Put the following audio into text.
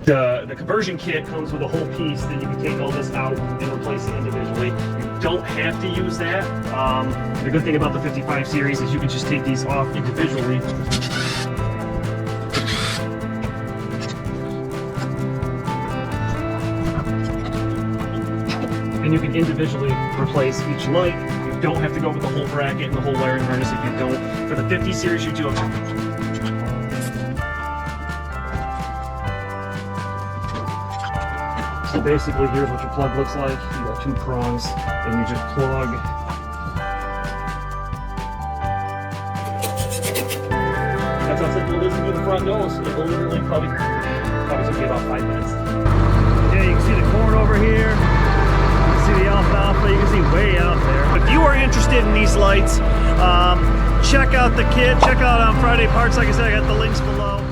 The conversion kit comes with a whole piece that you can take all this out and replace it individually. You don't have to use that. The good thing about the 55 series is you can just take these off individually. And you can individually replace each light. You don't have to go with the whole bracket and the whole wiring harness if you don't. For the 50 series, you do have to. So basically, here's what your plug looks like. You got 2 prongs, and you just plug. That's how simple it is to do the front nose. It will literally probably took you about 5 minutes. Yeah, you can see the corn over here. You can see the alfalfa. You can see way out there. If you are interested in these lights, check out the kit. Check out Friday Parts. Like I said, I got the links below.